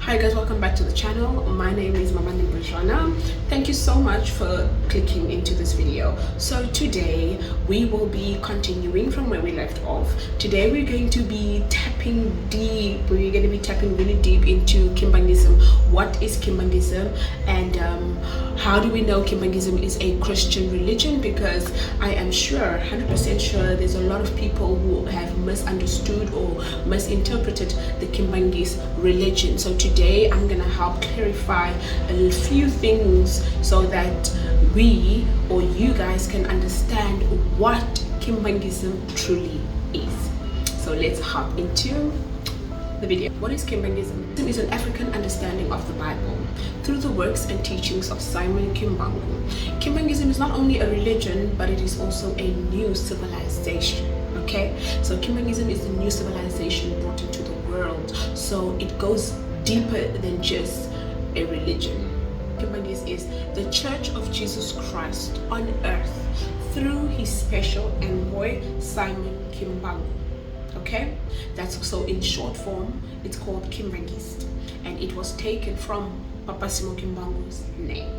Hi guys, welcome back to the channel. My name is Kimbanguist. Thank you so much for clicking into this video. So today we will be continuing from where we left off. Today we're going to be tapping really deep into Kimbangism. What is Kimbangism, and how do we know Kimbangism is a Christian religion? Because I am sure, 100% sure, there's a lot of people who have misunderstood or misinterpreted the Kimbanguist religion. So today I'm gonna help clarify a few things so that we or you guys can understand what Kimbangism truly is. So let's hop into the video. What is Kimbangism? It is an African understanding of the Bible through the works and teachings of Simon Kimbangu. Kimbangism is not only a religion, but it is also a new civilization. Okay, so Kimbangism is a new civilization brought into the world. So it goes deeper than just a religion. Kimbanguist is the Church of Jesus Christ on earth through his special envoy Simon Kimbangu. Okay, that's so in short form it's called Kimbanguist, and it was taken from Papa Simon Kimbangu's name.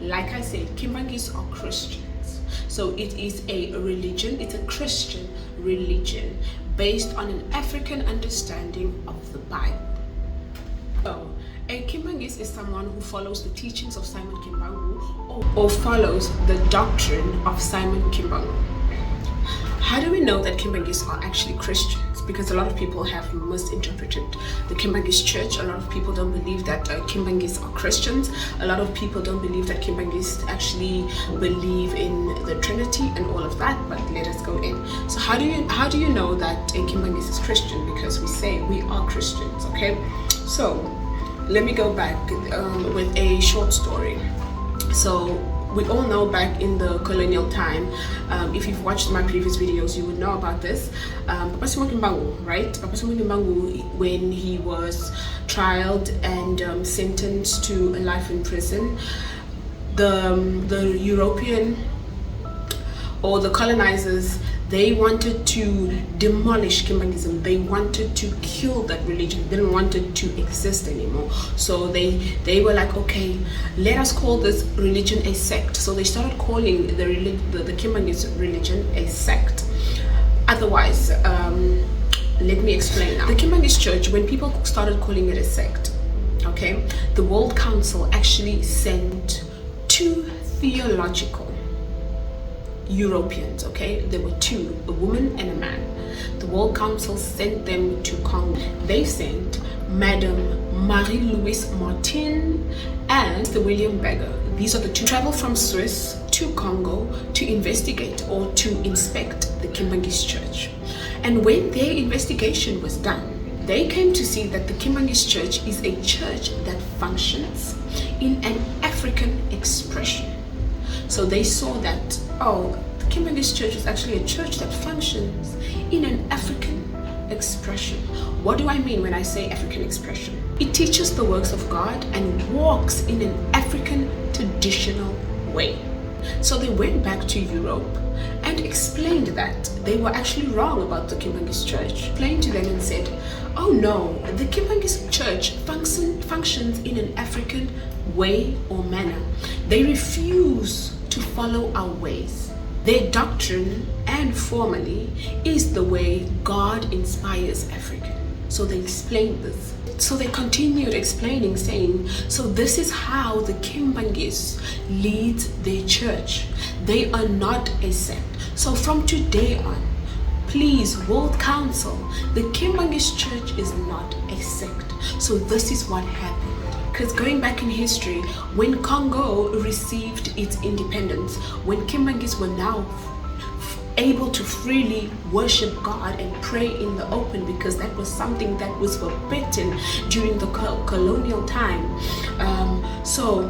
Like I said, Kimbanguists are Christians, so it is a religion. It's a Christian religion based on an African understanding of the Bible. So a Kimbanguist is someone who follows the teachings of Simon Kimbangu or follows the doctrine of Simon Kimbangu. How do we know that Kimbanguists are actually Christians? Because a lot of people have misinterpreted the Kimbanguist church. A lot of people don't believe that Kimbanguists are Christians. A lot of people don't believe that Kimbanguists actually believe in the Trinity and all of that. But let us go in. So how do you know that a Kimbanguist is Christian? Because we say we are Christians. Okay. So let me go back with a short story. So we all know back in the colonial time, if you've watched my previous videos, you would know about this. Papa Simon Kimbangu, right? Papa Simon Kimbangu, when he was trialed and sentenced to a life in prison, the European or the colonizers, they wanted to demolish Kimbangism. They wanted to kill that religion. They didn't want it to exist anymore. So they were like, okay, let us call this religion a sect. So they started calling the Kimbangist religion a sect. Otherwise, let me explain now. The Kimbanguist church, when people started calling it a sect, okay, the World Council actually sent two theological Europeans, okay? There were two, a woman and a man. The World Council sent them to Congo. They sent Madame Marie-Louise Martin and the William Beggar. These are the two. Travel from Swiss to Congo to investigate or to inspect the Kimbanguist church. And when their investigation was done, they came to see that the Kimbanguist church is a church that functions in an African expression. So they saw that, oh, the Kimbanguist church is actually a church that functions in an African expression. What do I mean when I say African expression? It teaches the works of God and walks in an African traditional way. So they went back to Europe and explained that they were actually wrong about the Kimbanguist church. Explained to them and said, oh no, the Kimbanguist church functions in an African way or manner. They refuse to follow our ways. Their doctrine and formally is the way God inspires African. So they explained this. So they continued explaining, saying, so this is how the Kimbanguists lead their church. They are not a sect. So from today on, please, World Council, the Kimbanguist church is not a sect. So this is what happened. Because going back in history, when Congo received its independence, when Kimbanguists were now able to freely worship God and pray in the open, because that was something that was forbidden during the colonial time. So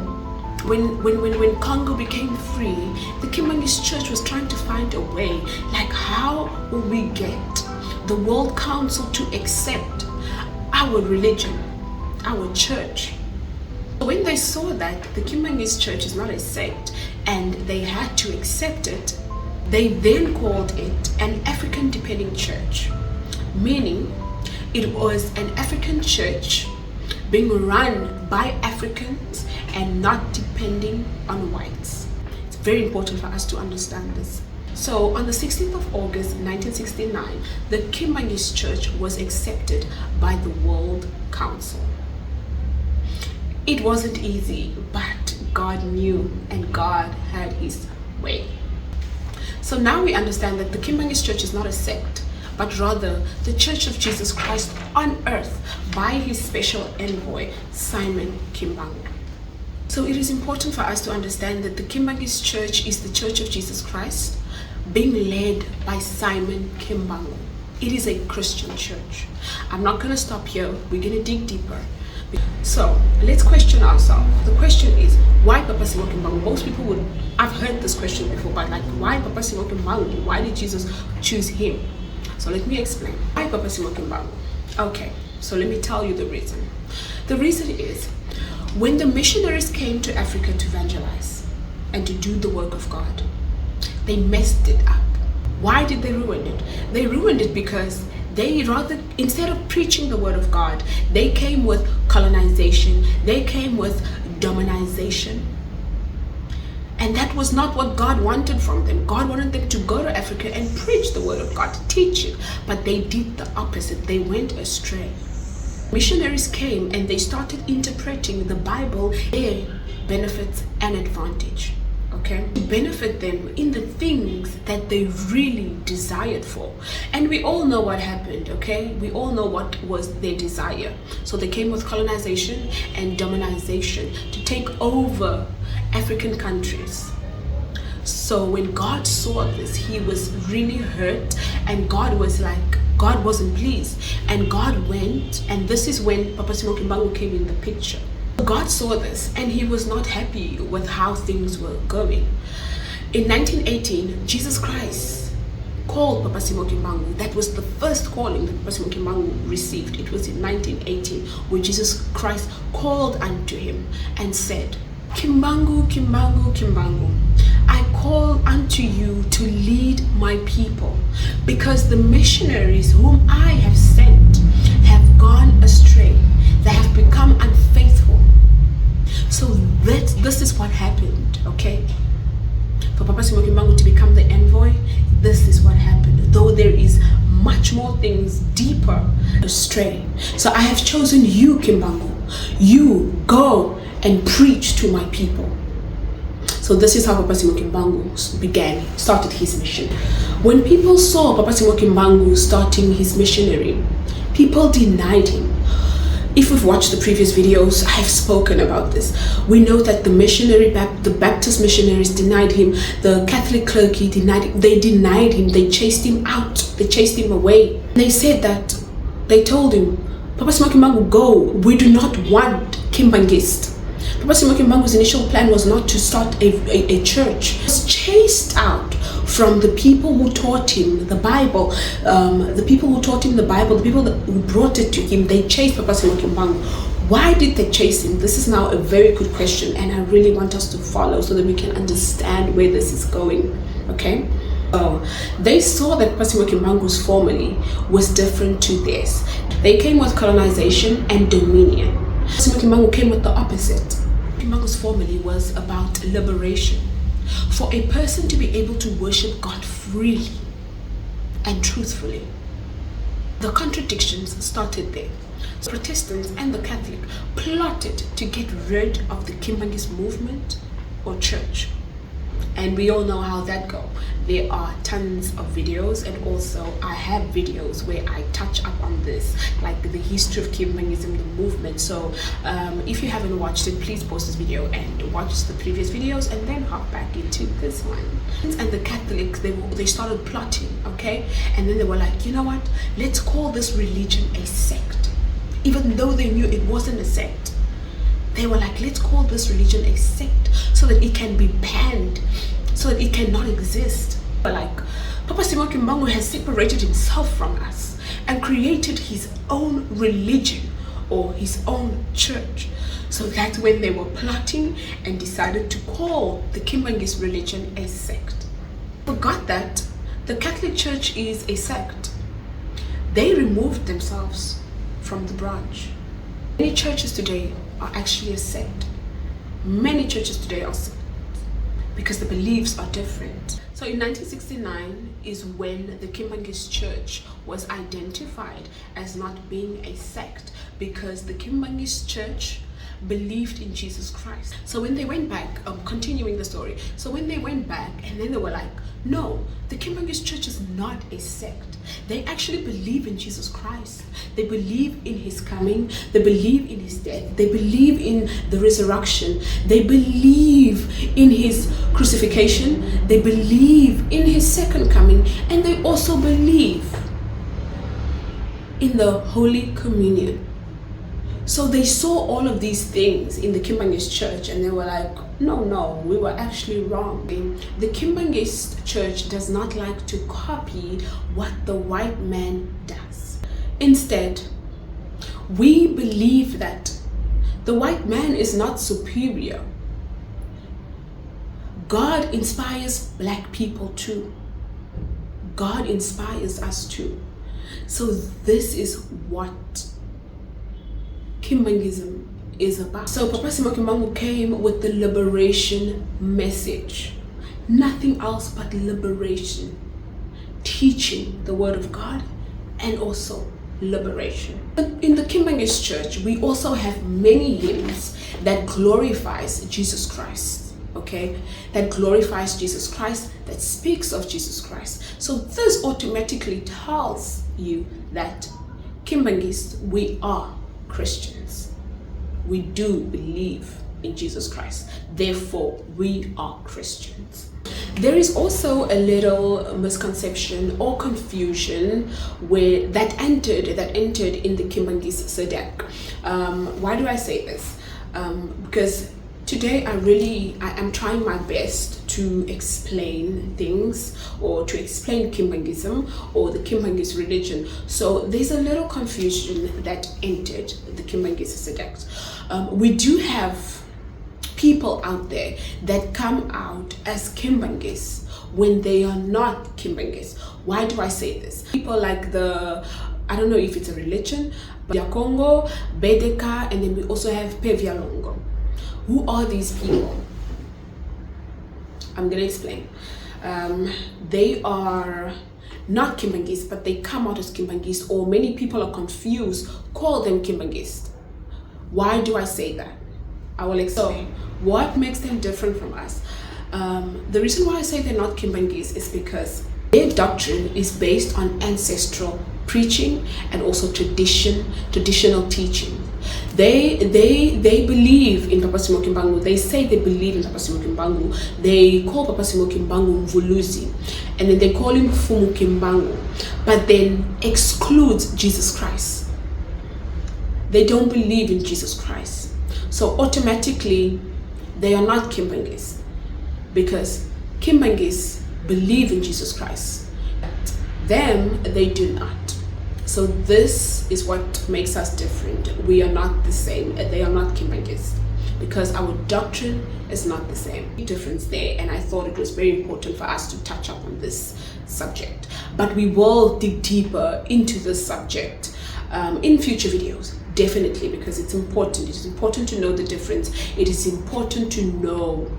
when Congo became free, the Kimbanguist church was trying to find a way, like how will we get the World Council to accept our religion, our church? When they saw that the Kimbanguist church is not a sect and they had to accept it, they then called it an African dependent church, meaning it was an African church being run by Africans and not depending on whites. It's very important for us to understand this. So on the 16th of August 1969, the Kimbanguist Church was accepted by the World Council. It wasn't easy, but God knew and God had his way. So now we understand that the Kimbanguist Church is not a sect, but rather the Church of Jesus Christ on earth by his special envoy, Simon Kimbangu. So it is important for us to understand that the Kimbanguist Church is the Church of Jesus Christ being led by Simon Kimbangu. It is a Christian church. I'm not going to stop here. We're going to dig deeper. So let's question ourselves. The question is, why Papa Simon Kimbangu? Most people would, I've heard this question before, but like, why Papa Simon Kimbangu? Why did Jesus choose him? So let me explain. Why Papa Simon Kimbangu? Okay, so let me tell you the reason. The reason is, when the missionaries came to Africa to evangelize and to do the work of God, they messed it up. Why did they ruin it? They ruined it because they rather, instead of preaching the word of God, they came with colonization, they came with dominization. And that was not what God wanted from them. God wanted them to go to Africa and preach the word of God, teach it. But they did the opposite. They went astray. Missionaries came and they started interpreting the Bible, their benefits and advantage. Okay, to benefit them in the things that they really desired for. And we all know what happened, okay? We all know what was their desire. So they came with colonization and dominization to take over African countries. So when God saw this, he was really hurt, and God was like, God wasn't pleased. And God went, and this is when Papa Simon Kimbangu came in the picture. God saw this and he was not happy with how things were going. In 1918, Jesus Christ called Papa Simon Kimbangu. That was the first calling that Papa Simon Kimbangu received. It was in 1918 when Jesus Christ called unto him and said, Kimbangu, Kimbangu, Kimbangu, I call unto you to lead my people, because the missionaries whom I have sent have gone astray. They have become unfaithful. So this is what happened, okay? For Papa Simon Kimbangu to become the envoy, this is what happened. Though there is much more things deeper astray. So I have chosen you, Kimbangu. You go and preach to my people. So this is how Papa Simon Kimbangu started his mission. When people saw Papa Simon Kimbangu starting his missionary, people denied him. If we've watched the previous videos, I have spoken about this. We know that the Baptist missionaries denied him, the Catholic clergy denied him, they chased him out, they chased him away. They said that, they told him, Papa Simon Kimbangu, go, we do not want Kimbanguist. Papa Simon Kimbangu's initial plan was not to start a church. He was chased out from the people who taught him the Bible, the people who brought it to him. They chased Papa Simon Kimbangu. Why did they chase him? This is now a very good question, and I really want us to follow so that we can understand where this is going, okay? So they saw that Papa Simon Kimbangu's family was different to theirs. They came with colonization and dominion. Papa Simon Kimbangu came with the opposite. Kimbangu's family was about liberation. For a person to be able to worship God freely and truthfully. The contradictions started there. The Protestants and the Catholic plotted to get rid of the Kimbanguist movement or church. And we all know how that goes. There are tons of videos, and also I have videos where I touch up on this, like the history of Kimbanguism, the movement. So if you haven't watched it, please pause this video and watch the previous videos and then hop back into this one. And the Catholics, they started plotting, okay? And then they were like, you know what? Let's call this religion a sect. Even though they knew it wasn't a sect. They were like, let's call this religion a sect so that it can be banned, so that it cannot exist. But like, Papa Simon Kimbangu has separated himself from us and created his own religion or his own church. So that's when they were plotting and decided to call the Kimbanguist religion a sect. Forgot that the Catholic Church is a sect. They removed themselves from the branch. Many churches today are actually a sect. Many churches today are sects because the beliefs are different. So in 1969 is when the Kimbanguist Church was identified as not being a sect, because the Kimbanguist Church believed in Jesus Christ. So when they went back, continuing the story, so when they went back and then they were like, no, the Kimbanguist Church is not a sect. They actually believe in Jesus Christ. They believe in his coming. They believe in his death. They believe in the resurrection. They believe in his crucifixion. They believe in his second coming. And they also believe in the Holy Communion. So they saw all of these things in the Kimbanguist Church and they were like, no, we were actually wrong. The Kimbanguist Church does not like to copy what the white man does. Instead, we believe that the white man is not superior. God inspires black people too. God inspires us too. So this is what Kimbanguism is about. So Papa Simon Kimbangu came with the liberation message. Nothing else but liberation. Teaching the word of God and also liberation. In the Kimbanguist Church, we also have many hymns that glorifies Jesus Christ. Okay, that glorifies Jesus Christ, that speaks of Jesus Christ. So this automatically tells you that Kimbanguist, we are Christians. We do believe in Jesus Christ. Therefore, we are Christians. There is also a little misconception or confusion where that entered in the Kimbanguist Zodiac. Why do I say this? Because today I am trying my best to explain things, or to explain Kimbanguism or the Kimbanguist religion. So there's a little confusion that entered the Kimbanguist Zodiac. We do have people out there that come out as Kimbanguist when they are not Kimbanguist. Why do I say this? People like I don't know if it's a religion, but Congo, Bedeka, and then we also have Pevialongo. Who are these people? I'm gonna explain. They are not Kimbanguist, but they come out as Kimbanguist, or many people are confused, call them Kimbanguist. Why do I say that? I will explain. So, what makes them different from us? The reason why I say they're not Kimbanguist is because their doctrine is based on ancestral preaching and also traditional teaching. They believe in Papa Simon Kimbangu. They say they believe in Papa Simon Kimbangu. They call Papa Simon Kimbangu Mvuluzi, and then they call him Fumu Kimbangu, but then excludes Jesus Christ. They don't believe in Jesus Christ. So automatically, they are not Kimbanguist, because Kimbanguists believe in Jesus Christ. Them, they do not. So this is what makes us different. We are not the same. They are not Kimbanguist, because our doctrine is not the same. Difference there, and I thought it was very important for us to touch up on this subject. But we will dig deeper into this subject in future videos, definitely, because it's important. It is important to know the difference. It is important to know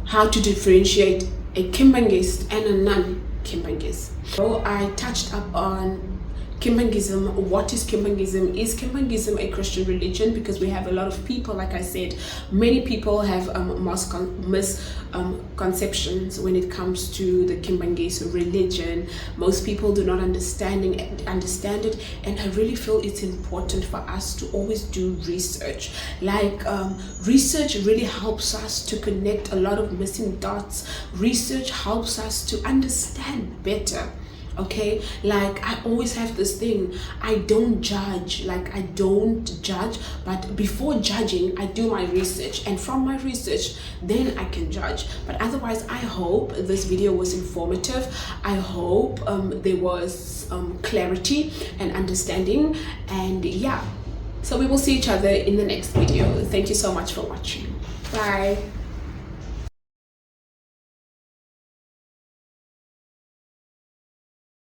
how to differentiate a Kimbanguist and a non-Kimbanguist. So I touched up on Kimbanguism. What is Kimbanguism? Is Kimbanguism a Christian religion? Because we have a lot of people, like I said, many people have misconceptions when it comes to the Kimbanguist religion. Most people do not understand it, and I really feel it's important for us to always do research. Like research really helps us to connect a lot of missing dots. Research helps us to understand better. Okay, like I always have this thing, I don't judge, but before judging I do my research, and from my research then I can judge. But otherwise, I hope this video was informative. I hope there was clarity and understanding, and yeah, so we will see each other in the next video. Thank you so much for watching. Bye.